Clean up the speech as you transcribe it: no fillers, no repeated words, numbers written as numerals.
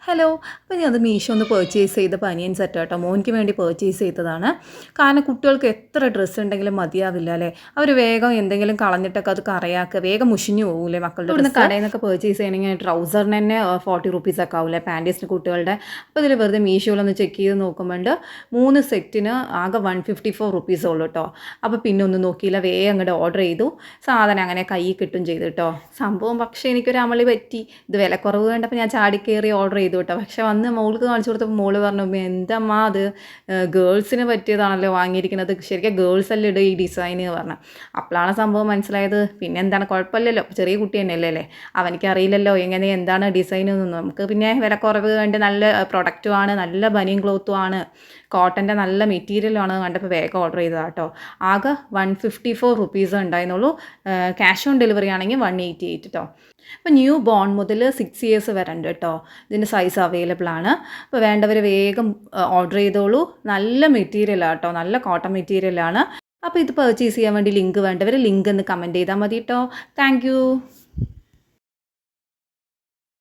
Hello. അപ്പോൾ ഞാൻ അത് മീഷോന്ന് പർച്ചേസ് ചെയ്ത ബനിയൻ സെറ്റ് കേട്ടോ. മോനിക്ക് വേണ്ടി പർച്ചേസ് ചെയ്തതാണ്. കാരണം കുട്ടികൾക്ക് എത്ര ഡ്രസ്സ് ഉണ്ടെങ്കിലും മതിയാവില്ല അല്ലേ. അവർ വേഗം എന്തെങ്കിലും കളഞ്ഞിട്ടൊക്കെ അത് കറയാക്കുക, വേഗം മുഷിഞ്ഞു പോകൂലേ മക്കളുടെ. ഇവിടുന്ന് കടയിൽ നിന്നൊക്കെ പർച്ചേസ് ചെയ്യണമെങ്കിൽ ട്രൗസറിന് തന്നെ 40 റുപ്പീസൊക്കെ ആവില്ലേ പാൻറ്റീസിന് കുട്ടികളുടെ. അപ്പോൾ ഇതിൽ വെറുതെ മീഷോയിലൊന്ന് ചെക്ക് ചെയ്ത് നോക്കുമ്പോൾ 3 സെറ്റിന് ആകെ 154 റുപ്പീസേ ഉള്ളൂ കേട്ടോ. അപ്പോൾ പിന്നെ ഒന്നും നോക്കിയില്ല, വേഗം അങ്ങോട്ട് ഓർഡർ ചെയ്തു. സാധനം അങ്ങനെ കയ്യിൽ കിട്ടും ചെയ്തു കേട്ടോ. സംഭവം പക്ഷേ എനിക്കൊരു അമളി പറ്റി. ഇത് വിലക്കുറവ് കണ്ടപ്പോൾ ഞാൻ ചാടിക്കയറി ഓർഡർ ചെയ്തു കേട്ടോ. പക്ഷെ വന്ന് മോൾക്ക് കാണിച്ചു കൊടുത്തപ്പോൾ മോള് പറഞ്ഞു, എന്തമ്മാ അത് ഗേൾസിന് പറ്റിയതാണല്ലോ വാങ്ങിയിരിക്കുന്നത്, ശരിക്കും ഗേൾസ് അല്ലേ ഇടുക ഈ ഡിസൈന് പറഞ്ഞു. അപ്പോഴാണ് സംഭവം മനസ്സിലായത്. പിന്നെ എന്താണ്, കുഴപ്പമില്ലല്ലോ, ചെറിയ കുട്ടി തന്നെയല്ലേ അല്ലേ, അവനിക്ക് അറിയില്ലല്ലോ എങ്ങനെ എന്താണ് ഡിസൈൻ എന്നൊന്നും. നമുക്ക് പിന്നെ വിലക്കുറവ് കണ്ട് നല്ല പ്രൊഡക്റ്റും ആണ്, നല്ല ബനിയൻ ക്ലോത്തും ആണ്, കോട്ടൻ്റെ നല്ല മെറ്റീരിയലാണ് കണ്ടപ്പോൾ വേഗം ഓർഡർ ചെയ്തതാണ് കേട്ടോ. ആകെ 154 റുപ്പീസ് ഉണ്ടായിരുന്നുള്ളൂ. ക്യാഷ് ഓൺ ഡെലിവറി ആണെങ്കിൽ 188 കേട്ടോ. അപ്പോൾ ന്യൂ ബോൺ മുതൽ 6 ഇയേഴ്സ് വരെ ഉണ്ട് കേട്ടോ. ഇതിൻ്റെ സൈസ് അവൈലബിൾ ആണ്. അപ്പോൾ വേണ്ടവർ വേഗം ഓർഡർ ചെയ്തോളൂ. നല്ല മെറ്റീരിയലാണ് കേട്ടോ, നല്ല കോട്ടൺ മെറ്റീരിയലാണ്. അപ്പോൾ ഇത് പർച്ചേസ് ചെയ്യാൻ വേണ്ടി ലിങ്ക് വേണ്ടവർ ലിങ്ക് ഒന്ന് കമൻറ്റ് ചെയ്താൽ മതി കേട്ടോ. താങ്ക്